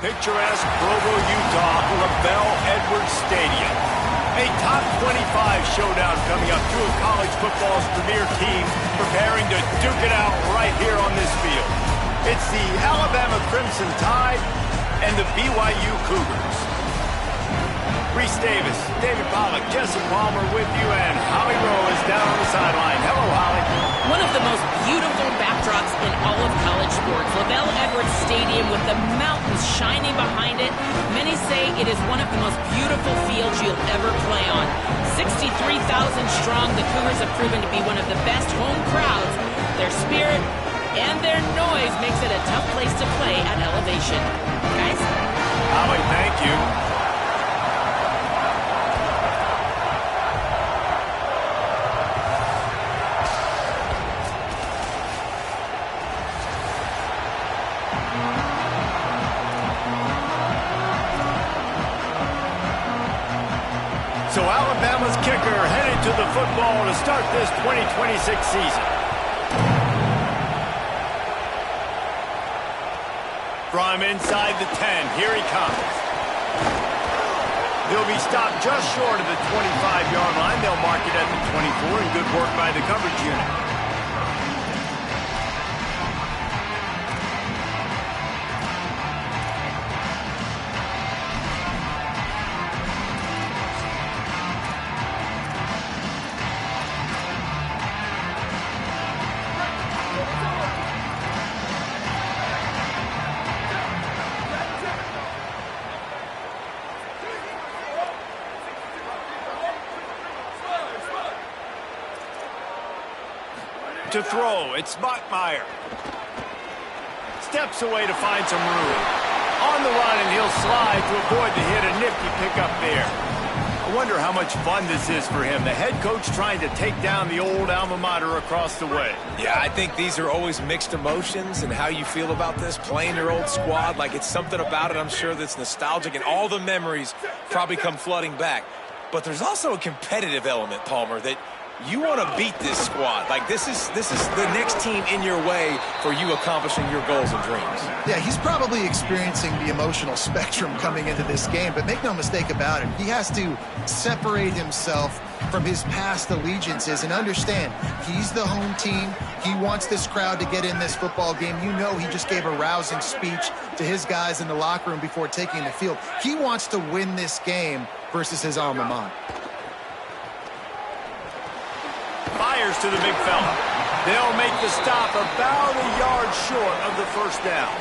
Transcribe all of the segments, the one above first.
picturesque Provo, Utah, LaBelle Edwards Stadium. A top 25 showdown coming up. Two of college football's premier teams preparing to duke it out right here on this field. It's the Alabama Crimson Tide and the BYU Cougars. Reese Davis, David Pollack, Jesse Palmer with you, and Holly Rowe is down on the sideline. Hello, Holly. One of the most beautiful backdrops in all of college sports. LaBelle Edwards Stadium with the mountains shining behind it. Many say it is one of the most beautiful fields you'll ever play on. 63,000 strong, the Cougars have proven to be one of the best home crowds. Their spirit and their noise makes it a tough place to play at elevation. Guys? Holly, thank you. So Alabama's kicker headed to the football to start this 2026 season. From inside the 10, here he comes. He'll be stopped just short of the 25-yard line. They'll mark it at the 24, and good work by the coverage unit. To throw, it's Bachmeier. Steps away to find some room. On the run, and he'll slide to avoid the hit. A nifty pickup there. I wonder how much fun this is for him. The head coach trying to take down the old alma mater across the way. Yeah, I think these are always mixed emotions, and how you feel about this, playing your old squad. Like, it's something about it, I'm sure, that's nostalgic, and all the memories probably come flooding back. But there's also a competitive element, Palmer, that you want to beat this squad. Like, this is the next team in your way for you accomplishing your goals and dreams. Yeah, he's probably experiencing the emotional spectrum coming into this game, but make no mistake about it, he has to separate himself from his past allegiances and understand he's the home team. He wants this crowd to get in this football game. You know, he just gave a rousing speech to his guys in the locker room before taking the field. He wants to win this game versus his alma mater. Fires to the big fella. They'll make the stop about a yard short of the first down.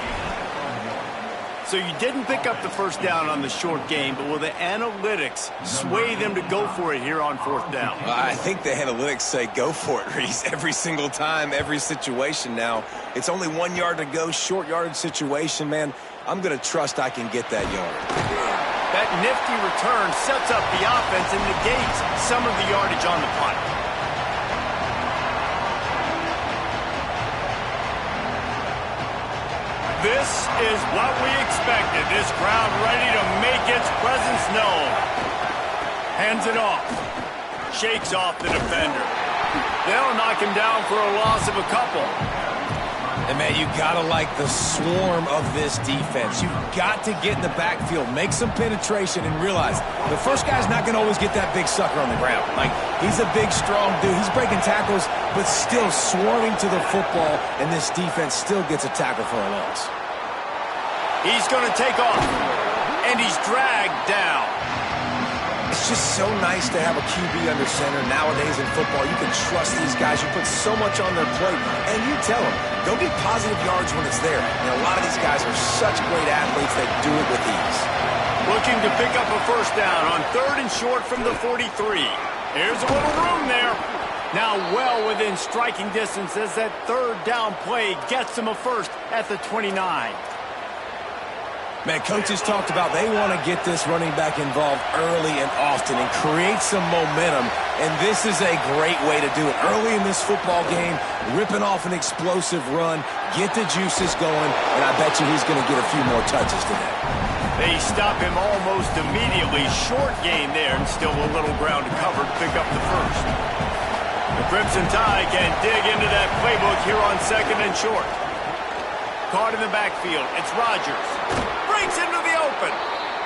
So you didn't pick up the first down on the short game, but will the analytics sway them to go for it here on fourth down? I think the analytics say go for it, Reese. Every single time, every situation now. It's only 1 yard to go, short yardage situation, man. I'm going to trust I can get that yard. That nifty return sets up the offense and negates some of the yardage on the punt. This is what we expected. This crowd ready to make its presence known. Hands it off. Shakes off the defender. They'll knock him down for a loss of a couple. And, man, you got to like the swarm of this defense. You've got to get in the backfield, make some penetration, and realize the first guy's not going to always get that big sucker on the ground. Like, he's a big, strong dude. He's breaking tackles, but still swarming to the football, and this defense still gets a tackle for a loss. He's going to take off, and he's dragged down. It's just so nice to have a QB under center. Nowadays in football, you can trust these guys. You put so much on their plate, and you tell them, go get positive yards when it's there. And a lot of these guys are such great athletes that do it with ease. Looking to pick up a first down on third and short from the 43. Here's a little room there. Now well within striking distance as that third down play gets him a first at the 29. Man, coaches talked about they want to get this running back involved early and often and create some momentum, and this is a great way to do it. Early in this football game, ripping off an explosive run, get the juices going, and I bet you he's going to get a few more touches today. They stop him almost immediately. Short gain there, and still a little ground to cover to pick up the first. The Crimson Tide can dig into that playbook here on second and short. Caught in the backfield. It's Rodgers. breaks into the open.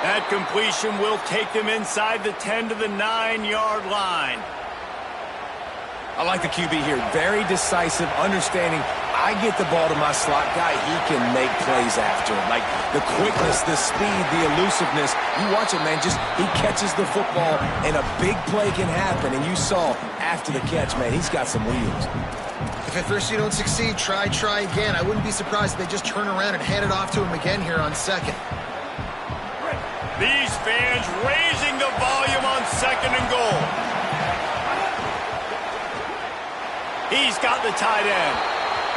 That completion will take them inside the 10 to the 9-yard line. I like the QB here. Very decisive, understanding I get the ball to my slot guy, he can make plays after it. Like the quickness, the speed, the elusiveness. You watch it, man, he catches the football and a big play can happen. And you saw after the catch, man, he's got some wheels. If at first you don't succeed, try again. I wouldn't be surprised if they just turn around and hand it off to him again here on second. These fans raising the volume on 2nd and goal. He's got the tight end.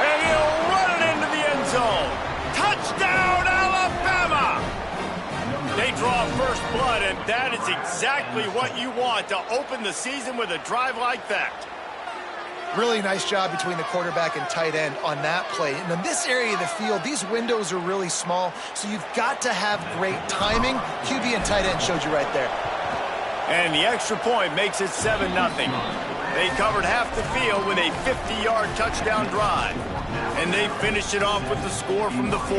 And he'll run it into the end zone. Touchdown, Alabama! They draw first blood, and that is exactly what you want to open the season with a drive like that. Really nice job between the quarterback and tight end on that play. And in this area of the field, these windows are really small, so you've got to have great timing. QB and tight end showed you right there. And the extra point makes it 7-0. They covered half the field with a 50-yard touchdown drive. And they finished it off with the score from the 4.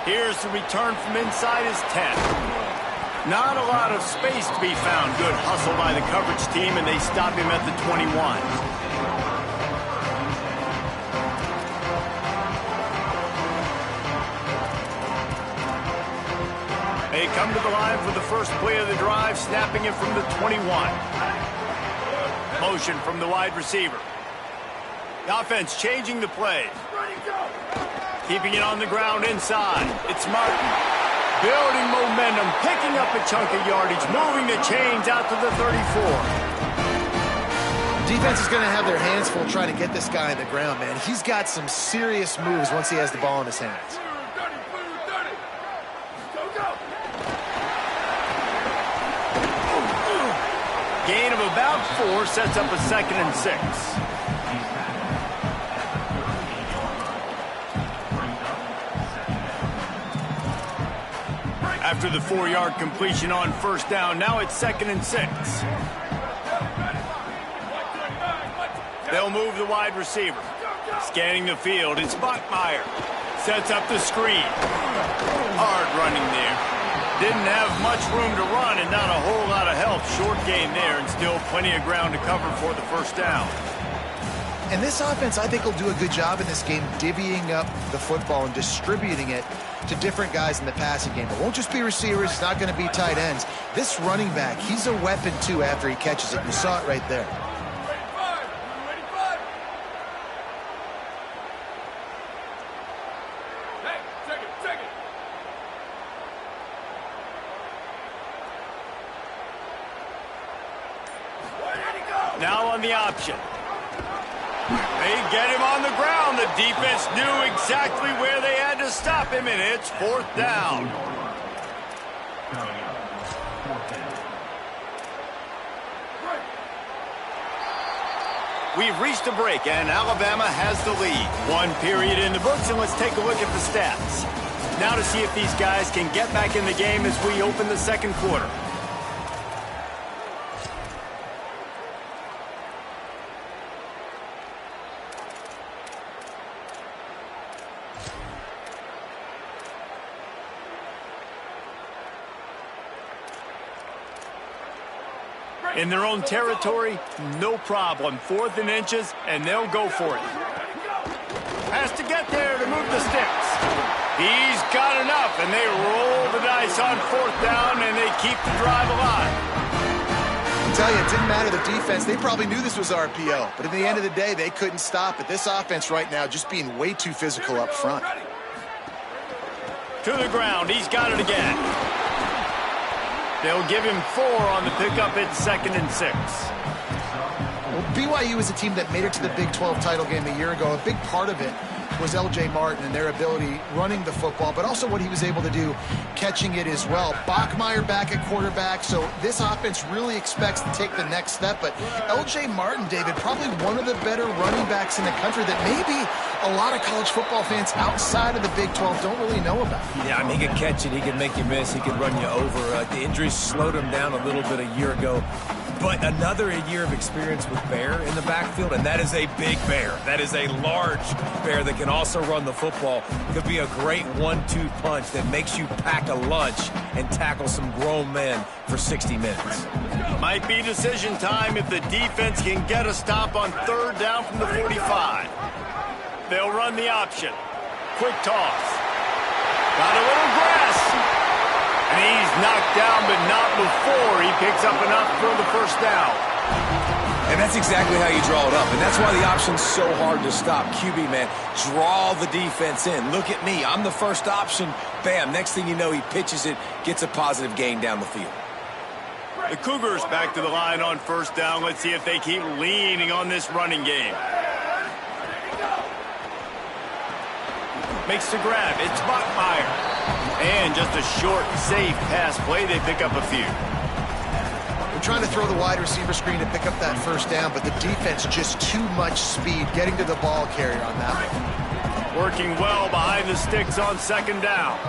Here's the return from inside his 10. Not a lot of space to be found. Good hustle by the coverage team, and they stop him at the 21. They come to the line for the first play of the drive, snapping it from the 21. Motion from the wide receiver. The offense changing the play. Keeping it on the ground inside. It's Martin. Building momentum, picking up a chunk of yardage, moving the chains out to the 34. Defense is going to have their hands full trying to get this guy on the ground, man. He's got some serious moves once he has the ball in his hands. Gain of about 4 sets up a 2nd and 6. After the 4-yard completion on first down, now it's 2nd and 6. They'll move the wide receiver. Scanning the field, it's Bachmeier. Sets up the screen. Hard running there. Didn't have much room to run and not a whole lot of help. Short gain there and still plenty of ground to cover for the first down. And this offense, I think, will do a good job in this game divvying up the football and distributing it to different guys in the passing game. It won't just be receivers. It's not going to be tight ends. This running back, he's a weapon, too, after he catches it. You saw it right there. Now on the option. They get him on the ground. The defense knew exactly where they had to stop him, and it's 4th down. We've reached a break, and Alabama has the lead. 1 period in the books, and let's take a look at the stats. Now to see if these guys can get back in the game as we open the 2nd quarter. In their own territory, no problem. 4th and inches, and they'll go for it. Has to get there to move the sticks. He's got enough, and they roll the dice on 4th down, and they keep the drive alive. I tell you, it didn't matter the defense. They probably knew this was RPO, but at the end of the day, they couldn't stop it. This offense right now just being way too physical up front. To the ground. He's got it again. They'll give him 4 on the pickup at 2nd and 6. Well, BYU is a team that made it to the Big 12 title game a year ago. A big part of it was L.J. Martin and their ability running the football, but also what he was able to do catching it as well. Bachmeier back at quarterback, so this offense really expects to take the next step. But L.J. Martin, David, probably one of the better running backs in the country that maybe a lot of college football fans outside of the Big 12 don't really know about. Yeah, I mean, he can catch it, he can make you miss, he can run you over. The injuries slowed him down a little bit a year ago. But another year of experience with Bear in the backfield, and that is a big Bear. That is a large Bear that can also run the football. Could be a great 1-2 punch that makes you pack a lunch and tackle some grown men for 60 minutes. Might be decision time if the defense can get a stop on 3rd down from the 45. They'll run the option. Quick toss. Got a little grass. And he's knocked down, but not before he picks up enough for the 1st down. And that's exactly how you draw it up. And that's why the option's so hard to stop. QB, man, draw the defense in. Look at me. I'm the first option. Bam. Next thing you know, he pitches it, gets a positive gain down the field. The Cougars back to the line on 1st down. Let's see if they keep leaning on this running game. Makes the grab. It's Bachmeier. And just a short, safe pass play. They pick up a few. They're trying to throw the wide receiver screen to pick up that 1st down, but the defense just too much speed getting to the ball carrier on that one. Working well behind the sticks on 2nd down.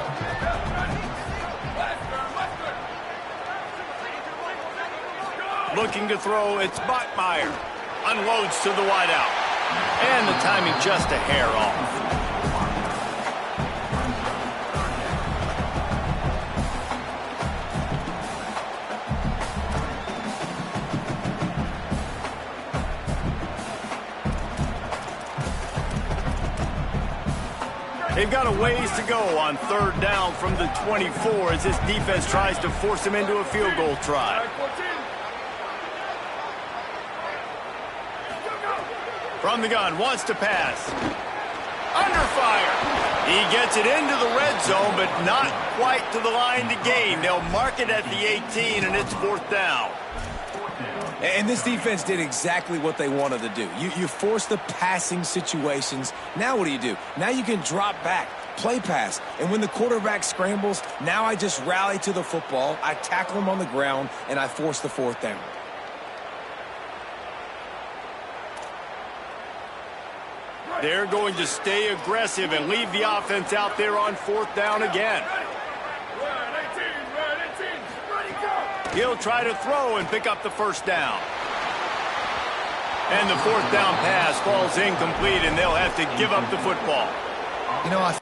Looking to throw, it's Bachmeier. Unloads to the wideout. And the timing just a hair off. They've got a ways to go on 3rd down from the 24 as this defense tries to force them into a field goal try. From the gun, wants to pass. Under fire. He gets it into the red zone, but not quite to the line to gain. They'll mark it at the 18, and it's 4th down. And this defense did exactly what they wanted to do. You force the passing situations. Now what do? Now you can drop back, play pass. And when the quarterback scrambles, now I just rally to the football, I tackle him on the ground, and I force the 4th down. They're going to stay aggressive and leave the offense out there on 4th down again. He'll try to throw and pick up the 1st down. And the 4th down pass falls incomplete, and they'll have to give up the football. You know,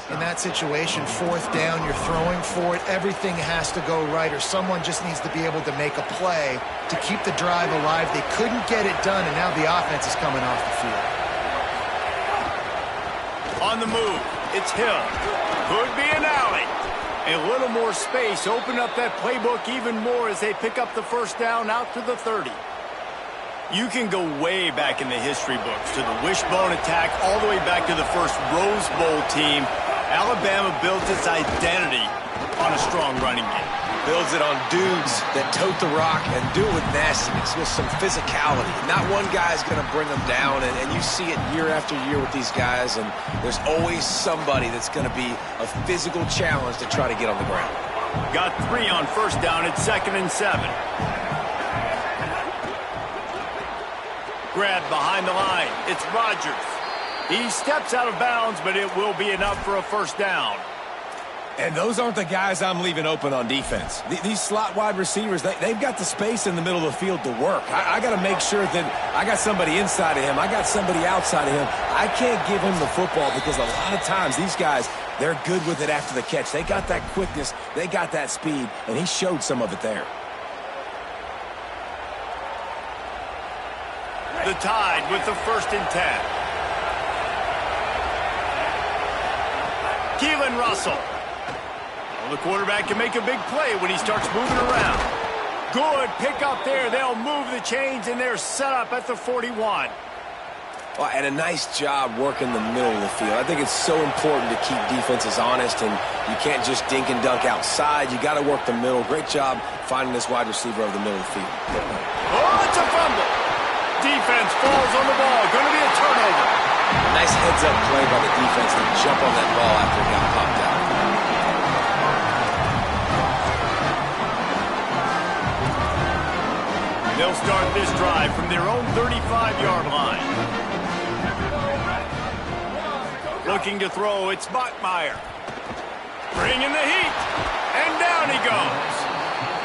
in that situation, 4th down, you're throwing for it, everything has to go right, or someone just needs to be able to make a play to keep the drive alive. They couldn't get it done, and now the offense is coming off the field. On the move, it's Hill. Could be an alley. A little more space, open up that playbook even more as they pick up the 1st down out to the 30. You can go way back in the history books to the wishbone attack all the way back to the first Rose Bowl team. Alabama built its identity on a strong running game. Builds it on dudes that tote the rock and do it with nastiness, with some physicality. Not one guy's going to bring them down, and you see it year after year with these guys, and there's always somebody that's going to be a physical challenge to try to get on the ground. Got 3 on 1st down. It's 2nd and 7. Grab behind the line. It's Rodgers. He steps out of bounds, but it will be enough for a 1st down. And those aren't the guys I'm leaving open on defense. These slot wide receivers, they've got the space in the middle of the field to work. I got to make sure that I got somebody inside of him. I got somebody outside of him. I can't give him the football because a lot of times these guys, they're good with it after the catch. They got that quickness. They got that speed, and he showed some of it there. The Tide with the 1st and 10. Keelan Russell. Well, the quarterback can make a big play when he starts moving around. Good pick up there. They'll move the chains, and they're set up at the 41. Well, and a nice job working the middle of the field. I think it's so important to keep defenses honest, and you can't just dink and dunk outside. You got to work the middle. Great job finding this wide receiver over the middle of the field. Oh, it's a fumble. Defense falls on the ball. Going to be a turnover. Nice heads-up play by the defense to jump on that ball after it got popped out. They'll start this drive from their own 35-yard line. Looking to throw, it's Bachmeier. Bringing the heat. And down he goes.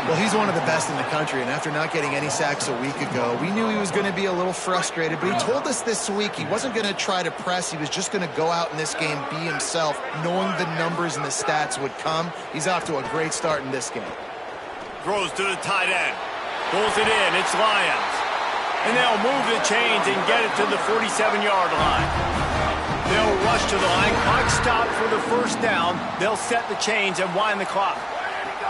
Well, he's one of the best in the country, and after not getting any sacks a week ago, we knew he was going to be a little frustrated, but he told us this week he wasn't going to try to press. He was just going to go out in this game, be himself, knowing the numbers and the stats would come. He's off to a great start in this game. Throws to the tight end. Pulls it in. It's Lyons. And they'll move the chains and get it to the 47-yard line. They'll rush to the line. Clock stopped for the first down. They'll set the chains and wind the clock.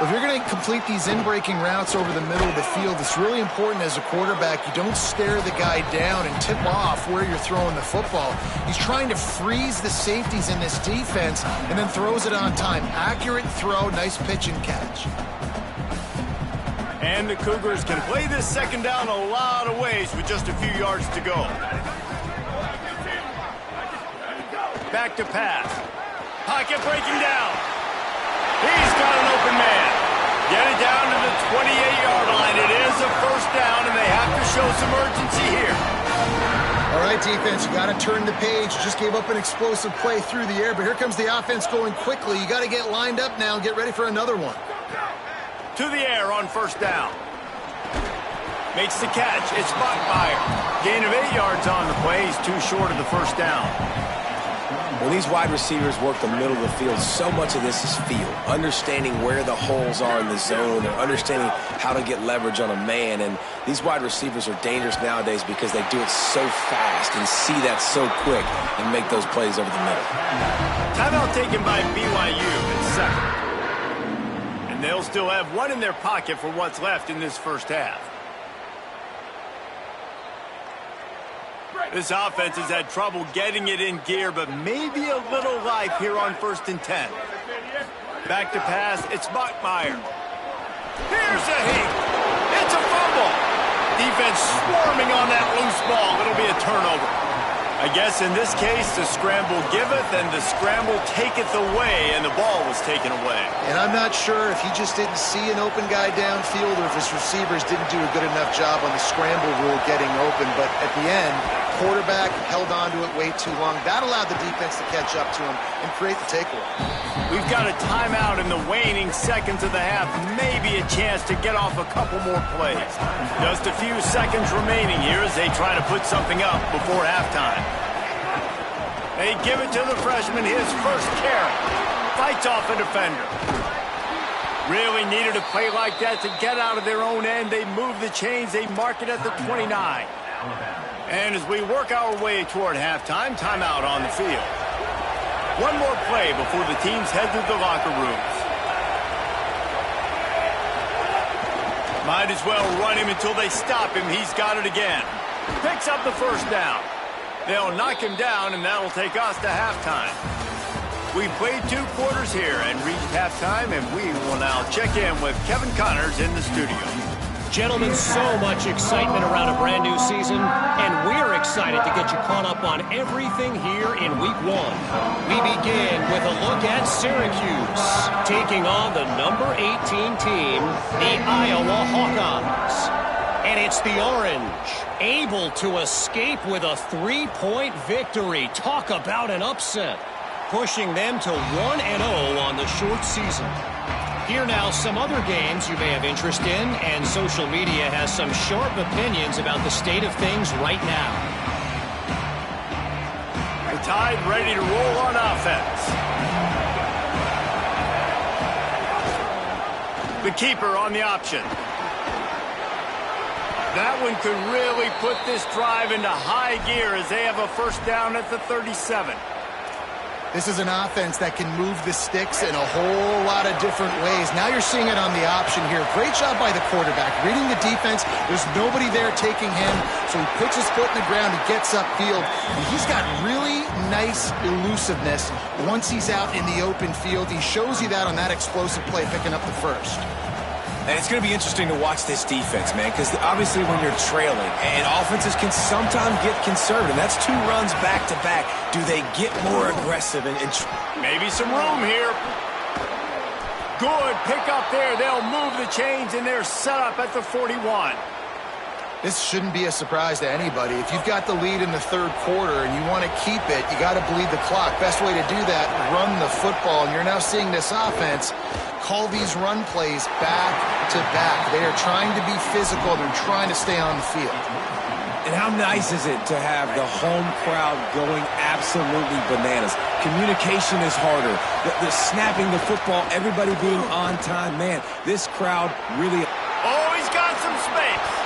If you're going to complete these in-breaking routes over the middle of the field, it's really important as a quarterback you don't stare the guy down and tip off where you're throwing the football. He's trying to freeze the safeties in this defense and then throws it on time. Accurate throw, nice pitch and catch. And the Cougars can play this second down a lot of ways with just a few yards to go. Back to pass. Pocket breaking down. He's got an open man. Get it down to the 28-yard line. It is a first down, and they have to show some urgency here. All right, defense, you got to turn the page. You just gave up an explosive play through the air, but here comes the offense going quickly. You got to get lined up now and get ready for another one. To the air on first down. Makes the catch. It's Bachmeier. Gain of 8 yards on the play. He's too short of the first down. When these wide receivers work the middle of the field, so much of this is feel. Understanding where the holes are in the zone, or understanding how to get leverage on a man. And these wide receivers are dangerous nowadays because they do it so fast and see that so quick and make those plays over the middle. Timeout taken by BYU at second. And they'll still have one in their pocket for what's left in this first half. This offense has had trouble getting it in gear, but maybe a little life here on 1st and 10. Back to pass, it's Bachmeier. Here's a heat. It's a fumble. Defense swarming on that loose ball. It'll be a turnover. I guess in this case, the scramble giveth and the scramble taketh away, and the ball was taken away. And I'm not sure if he just didn't see an open guy downfield or if his receivers didn't do a good enough job on the scramble rule getting open, but at the end, quarterback held on to it way too long. That allowed the defense to catch up to him and create the takeaway. We've got a timeout in the waning seconds of the half. Maybe a chance to get off a couple more plays. Just a few seconds remaining here as they try to put something up before halftime. They give it to the freshman, his first carry. Fights off a defender. Really needed a play like that to get out of their own end. They move the chains. They mark it at the 29. And as we work our way toward halftime, timeout on the field. One more play before the teams head to the locker rooms. Might as well run him until they stop him. He's got it again. Picks up the first down. They'll knock him down, and that'll take us to halftime. We played 2 quarters here and reached halftime, and we will now check in with Kevin Connors in the studio. Gentlemen, so much excitement around a brand new season, and we're excited to get you caught up on everything here in Week 1. We begin with a look at Syracuse, taking on the number 18 team, the Iowa Hawkeyes. And it's the Orange, able to escape with a 3-point victory. Talk about an upset, pushing them to 1-0 on the short season. Here now, some other games you may have interest in, and social media has some sharp opinions about the state of things right now. The Tide ready to roll on offense. The keeper on the option. That one could really put this drive into high gear as they have a first down at the 37. This is an offense that can move the sticks in a whole lot of different ways. Now you're seeing it on the option here. Great job by the quarterback. Reading the defense, there's nobody there taking him, so he puts his foot in the ground, he gets upfield, and he's got really nice elusiveness once he's out in the open field. He shows you that on that explosive play, picking up the first. And it's going to be interesting to watch this defense, man, because obviously when you're trailing, and offenses can sometimes get conservative. That's 2 runs back-to-back. Do they get more aggressive? Maybe some room here. Good pick up there. They'll move the chains, and they're set up at the 41. This shouldn't be a surprise to anybody. If you've got the lead in the third quarter and you want to keep it, you got to bleed the clock. Best way to do that, run the football. And you're now seeing this offense call these run plays back to back. They are trying to be physical. They're trying to stay on the field. And how nice is it to have the home crowd going absolutely bananas? Communication is harder. The snapping the football, everybody being on time. Man, this crowd really... Oh, he's got some space.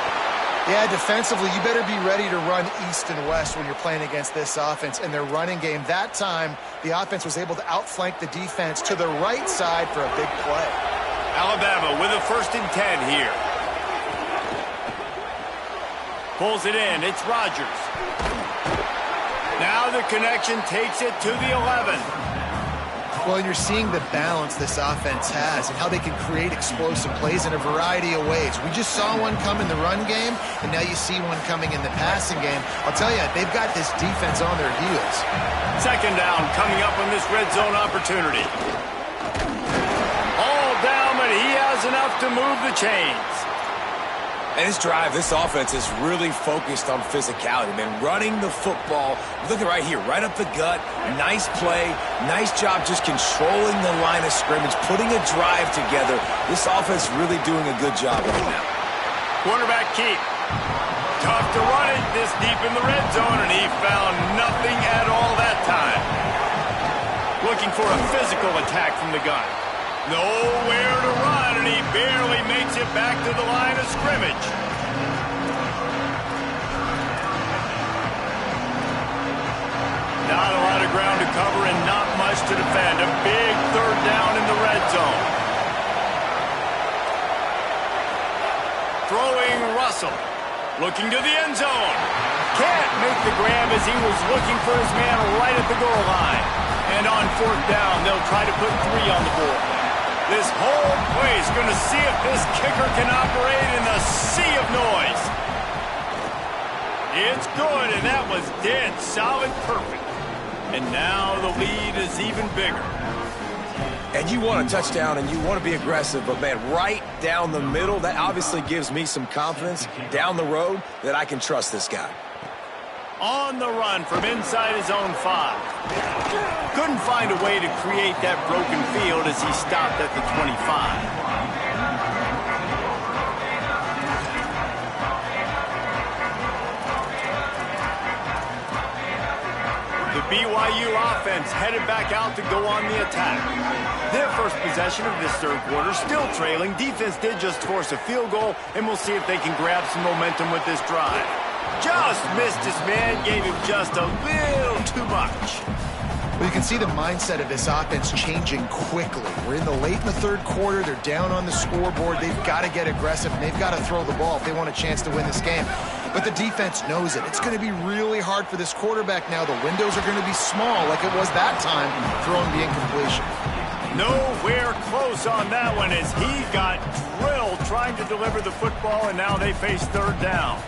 Yeah, defensively, you better be ready to run east and west when you're playing against this offense. In their running game, that time, the offense was able to outflank the defense to the right side for a big play. Alabama with a 1st and 10 here. Pulls it in. It's Rodgers. Now the connection takes it to the 11. Well, and you're seeing the balance this offense has and how they can create explosive plays in a variety of ways. We just saw one come in the run game, and now you see one coming in the passing game. I'll tell you, they've got this defense on their heels. 2nd down coming up on this red zone opportunity. All down, but he has enough to move the chains. And this drive, this offense is really focused on physicality, man. Running the football, look at right here, right up the gut. Nice play, nice job just controlling the line of scrimmage, putting a drive together. This offense really doing a good job right now. Quarterback keep. Tough to run it this deep in the red zone, and he found nothing at all that time. Looking for a physical attack from the gun. Nowhere to run, and he barely makes it back to the line of scrimmage. Not a lot of ground to cover and not much to defend. A big 3rd down in the red zone. Throwing Russell. Looking to the end zone. Can't make the grab as he was looking for his man right at the goal line. And on 4th down, they'll try to put 3 on the board. This whole play is going to see if this kicker can operate in the sea of noise. It's good, and that was dead solid perfect. And now the lead is even bigger. And you want a touchdown and you want to be aggressive, but man, right down the middle, that obviously gives me some confidence down the road that I can trust this guy. On the run from inside his own 5. Couldn't find a way to create that broken field as he stopped at the 25. The BYU offense headed back out to go on the attack. Their first possession of this third quarter, still trailing. Defense did just force a field goal, and we'll see if they can grab some momentum with this drive. Just missed his man, gave him just a little too much. Well, you can see the mindset of this offense changing quickly. We're in the late in the third quarter. They're down on the scoreboard. They've got to get aggressive, and they've got to throw the ball if they want a chance to win this game. But the defense knows it. It's going to be really hard for this quarterback now. The windows are going to be small like it was that time throwing the incompletion. Nowhere close on that one as he got drilled trying to deliver the football, and now they face 3rd down.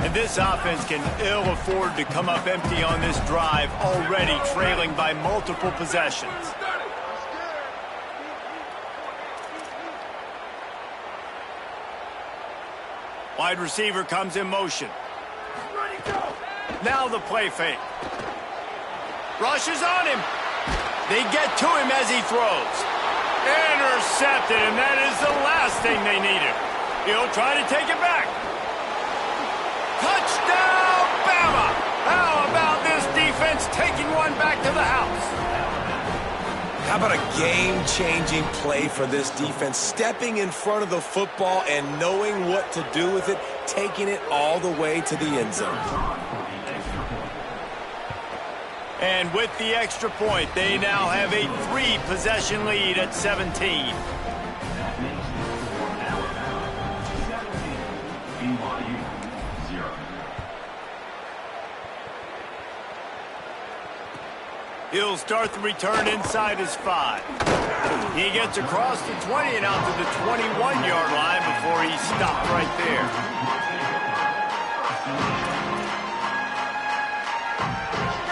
And this offense can ill afford to come up empty on this drive, already trailing by multiple possessions. Wide receiver comes in motion. Now the play fake. Rushes on him. They get to him as he throws. Intercepted, and that is the last thing they needed. He'll try to take it back. Touchdown, Bama! How about this defense taking one back to the house? How about a game-changing play for this defense? Stepping in front of the football and knowing what to do with it, taking it all the way to the end zone. And with the extra point, they now have a 3-possession lead at 17. He'll start the return inside his 5. He gets across the 20 and out to the 21-yard line before he stopped right there.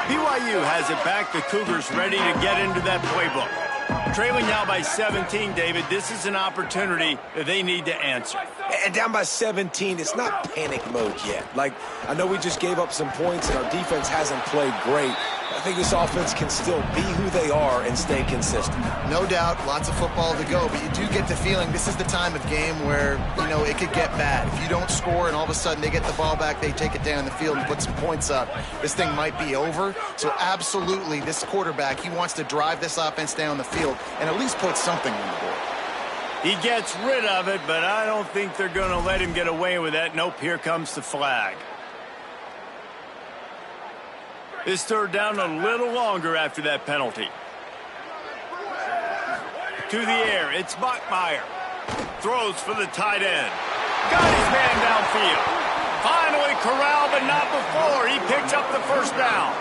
BYU has it back. The Cougars ready to get into that playbook. Trailing now by 17, David. This is an opportunity that they need to answer. And down by 17, it's not panic mode yet. Like, I know we just gave up some points and our defense hasn't played great. I think this offense can still be who they are and stay consistent. No doubt, lots of football to go, but you do get the feeling this is the time of game where, you know, it could get bad. If you don't score and all of a sudden they get the ball back, they take it down the field and put some points up, this thing might be over. So absolutely, this quarterback, he wants to drive this offense down the field and at least put something on the board. He gets rid of it, but I don't think they're going to let him get away with that. Nope, here comes the flag. This third down a little longer after that penalty. To the air, it's Bachmeier. Throws for the tight end. Got his man downfield. Finally corralled, but not before. He picks up the first down.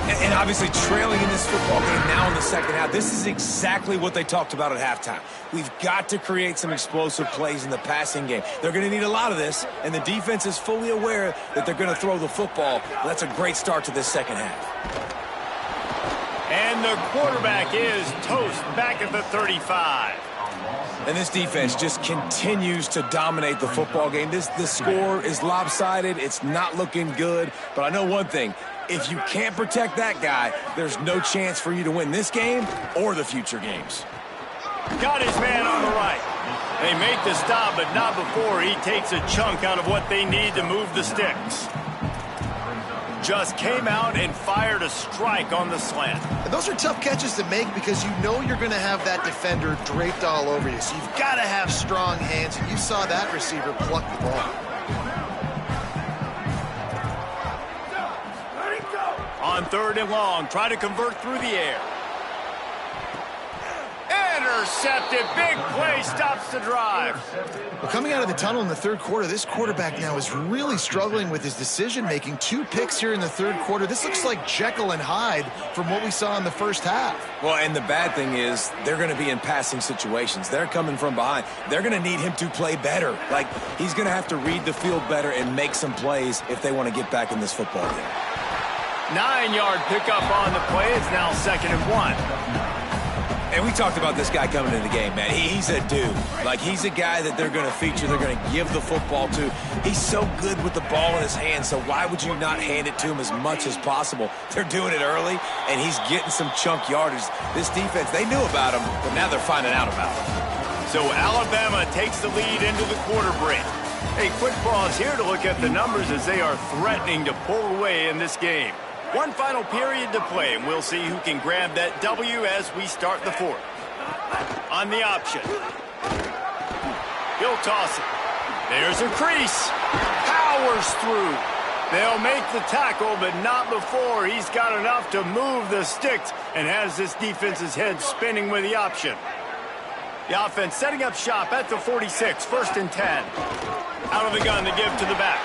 And obviously trailing in this football game now in the second half, this is exactly what they talked about at halftime. We've got to create some explosive plays in the passing game. They're going to need a lot of this, and the defense is fully aware that they're going to throw the football. That's a great start to this second half. And the quarterback is toast back at the 35. And this defense just continues to dominate the football game. This score is lopsided. It's not looking good, but I know one thing. If you can't protect that guy, there's no chance for you to win this game or the future games. Got his man on the right. They make the stop, but not before he takes a chunk out of what they need to move the sticks. Just came out and fired a strike on the slant. And those are tough catches to make because you know you're going to have that defender draped all over you. So you've got to have strong hands, and you saw that receiver pluck the ball. On third and long, try to convert through the air. Intercepted. Big play stops the drive. Well, coming out of the tunnel in the third quarter, this quarterback now is really struggling with his decision-making. 2 picks here in the third quarter. This looks like Jekyll and Hyde from what we saw in the first half. Well, and the bad thing is they're going to be in passing situations. They're coming from behind. They're going to need him to play better. Like, he's going to have to read the field better and make some plays if they want to get back in this football game. 9-yard pickup on the play. It's now 2nd and 1. And we talked about this guy coming into the game, man. He's a dude. Like, he's a guy that they're going to feature, they're going to give the football to. He's so good with the ball in his hands, so why would you not hand it to him as much as possible? They're doing it early, and he's getting some chunk yardage. This defense, they knew about him, but now they're finding out about him. So Alabama takes the lead into the quarter break. A quick pause here to look at the numbers as they are threatening to pull away in this game. One final period to play, and we'll see who can grab that W as we start the fourth. On the option. He'll toss it. There's a crease. Powers through. They'll make the tackle, but not before he's got enough to move the sticks and has this defense's head spinning with the option. The offense setting up shop at the 46, 1st and 10. Out of the gun to give to the back.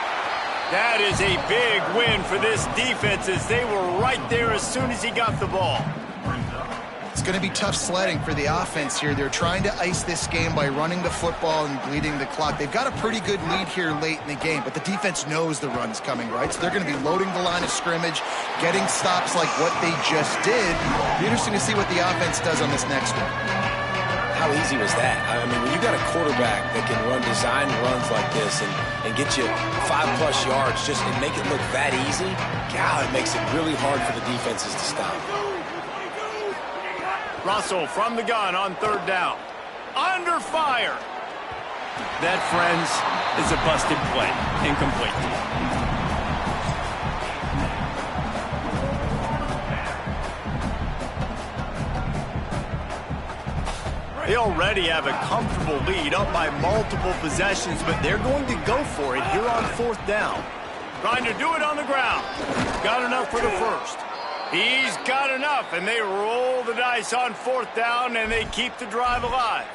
That is a big win for this defense as they were right there as soon as he got the ball. It's going to be tough sledding for the offense here. They're trying to ice this game by running the football and bleeding the clock. They've got a pretty good lead here late in the game, but the defense knows the run's coming, right? So they're going to be loading the line of scrimmage, getting stops like what they just did. It'll be interesting to see what the offense does on this next one. How easy was that? I mean, when you got a quarterback that can run design runs like this and get you 5+ yards just and make it look that easy, God, it makes it really hard for the defenses to stop. Russell from the gun on 3rd down. Under fire. That, friends, is a busted play. Incomplete. They already have a comfortable lead, up by multiple possessions, but they're going to go for it here on 4th down. Trying to do it on the ground. Got enough for the first. He's got enough, and they roll the dice on 4th down, and they keep the drive alive.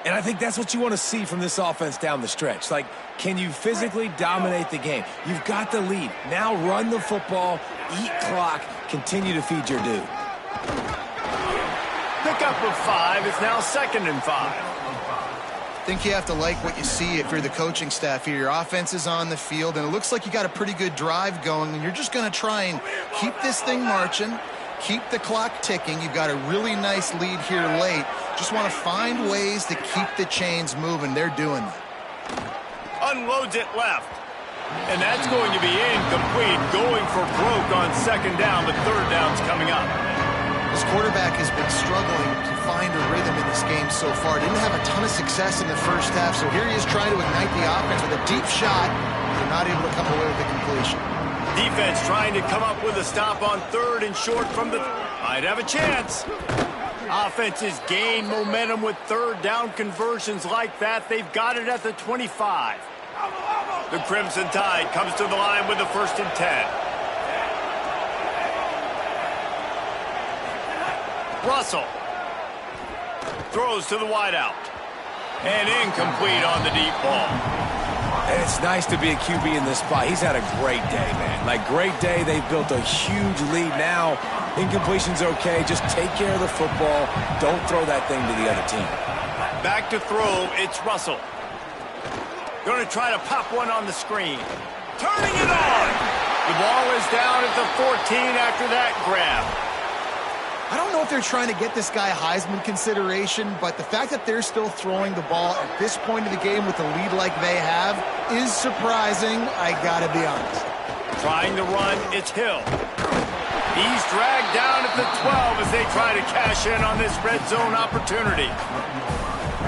And I think that's what you want to see from this offense down the stretch. Like, can you physically dominate the game? You've got the lead. Now run the football, eat clock, continue to feed your dude. Pickup of 5. It's now 2nd and 5. I think you have to like what you see if you're the coaching staff here. Your offense is on the field, and it looks like you got a pretty good drive going, and you're just going to try and keep this thing marching, keep the clock ticking. You've got a really nice lead here late. Just want to find ways to keep the chains moving. They're doing that. Unloads it left. And that's going to be incomplete. Going for broke on 2nd down, but 3rd down's coming up. This quarterback has been struggling to find a rhythm in this game so far. Didn't have a ton of success in the first half, so here he is trying to ignite the offense with a deep shot. They're not able to come away with the completion. Defense trying to come up with a stop on 3rd and short from the... Might have a chance. Offenses gain momentum with 3rd down conversions like that. They've got it at the 25. The Crimson Tide comes to the line with the 1st and 10. Russell throws to the wideout. And incomplete on the deep ball. And it's nice to be a QB in this spot. He's had a great day, man. Like, great day. They've built a huge lead now. Incompletion's okay. Just take care of the football. Don't throw that thing to the other team. Back to throw. It's Russell. Going to try to pop one on the screen. Turning it on. The ball is down at the 14 after that grab. I don't know if they're trying to get this guy Heisman consideration, but the fact that they're still throwing the ball at this point of the game with a lead like they have is surprising, I gotta be honest. Trying to run, it's Hill. He's dragged down at the 12 as they try to cash in on this red zone opportunity.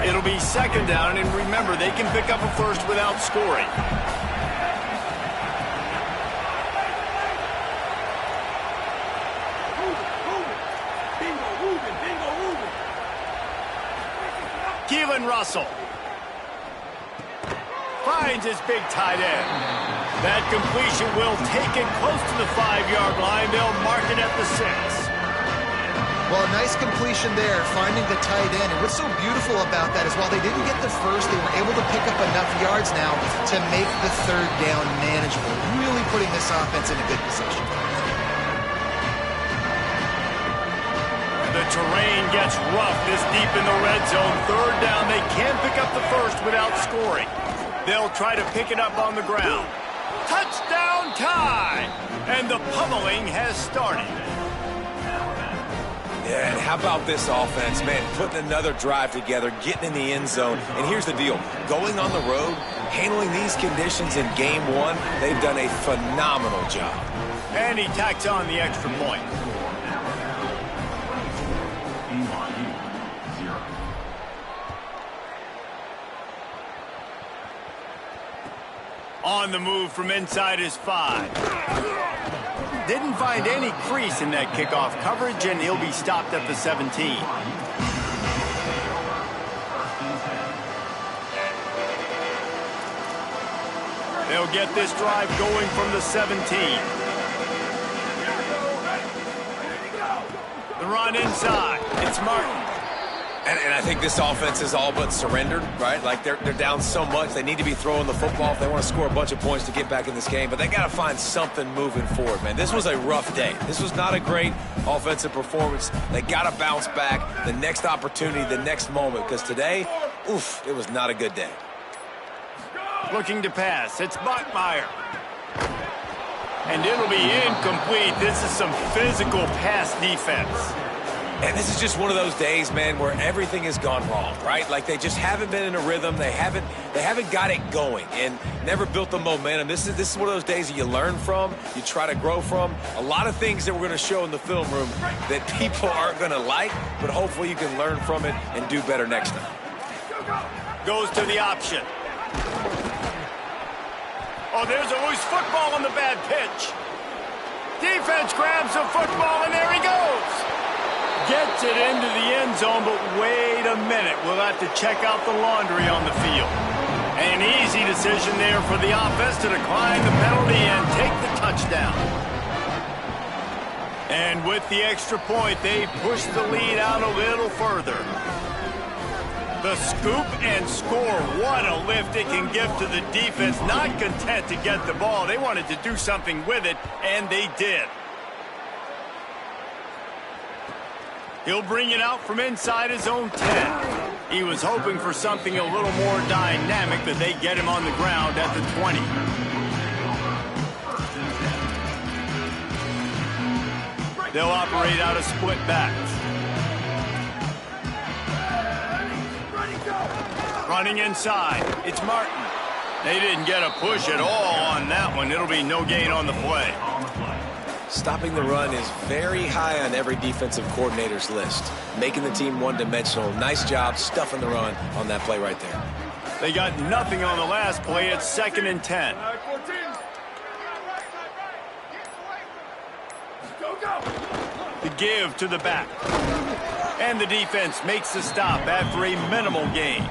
It'll be 2nd down, and remember, they can pick up a first without scoring. Keelan Russell finds his big tight end. That completion will take it close to the 5-yard line. They'll mark it at the 6. Well, a nice completion there, finding the tight end. And what's so beautiful about that is while they didn't get the first, they were able to pick up enough yards now to make the 3rd down manageable, really putting this offense in a good position. The terrain gets rough this deep in the red zone. 3rd down, they can't pick up the first without scoring. They'll try to pick it up on the ground. Touchdown time! And the pummeling has started. Yeah, and how about this offense, man? Putting another drive together, getting in the end zone. And here's the deal. Going on the road, handling these conditions in game 1, they've done a phenomenal job. And he tacks on the extra point. On the move from inside his 5. Didn't find any crease in that kickoff coverage, and he'll be stopped at the 17. They'll get this drive going from the 17. The run inside. It's Martin. And I think this offense is all but surrendered, right? Like, they're down so much. They need to be throwing the football if they want to score a bunch of points to get back in this game. But they got to find something moving forward, man. This was a rough day. This was not a great offensive performance. They got to bounce back the next opportunity, the next moment. Because today, oof, it was not a good day. Looking to pass. It's Bachmeier. And it'll be incomplete. This is some physical pass defense. And this is just one of those days, man, where everything has gone wrong, right? Like, they just haven't been in a rhythm. They haven't got it going and never built the momentum. This is one of those days that you learn from, you try to grow from. A lot of things that we're going to show in the film room that people aren't going to like, but hopefully you can learn from it and do better next time. Goes to the option. Oh, there's a loose football on the bad pitch. Defense grabs the football, and there he goes. Gets it into the end zone, but wait a minute. We'll have to check out the laundry on the field. An easy decision there for the offense to decline the penalty and take the touchdown. And with the extra point, they push the lead out a little further. The scoop and score. What a lift it can give to the defense. Not content to get the ball. They wanted to do something with it, and they did. He'll bring it out from inside his own 10. He was hoping for something a little more dynamic, but they get him on the ground at the 20. They'll operate out of split backs. Running inside, it's Martin. They didn't get a push at all on that one. It'll be no gain on the play. Stopping the run is very high on every defensive coordinator's list. Making the team one-dimensional. Nice job stuffing the run on that play right there. They got nothing on the last play. It's 2nd and 10. The give to the back. And the defense makes the stop after a minimal gain.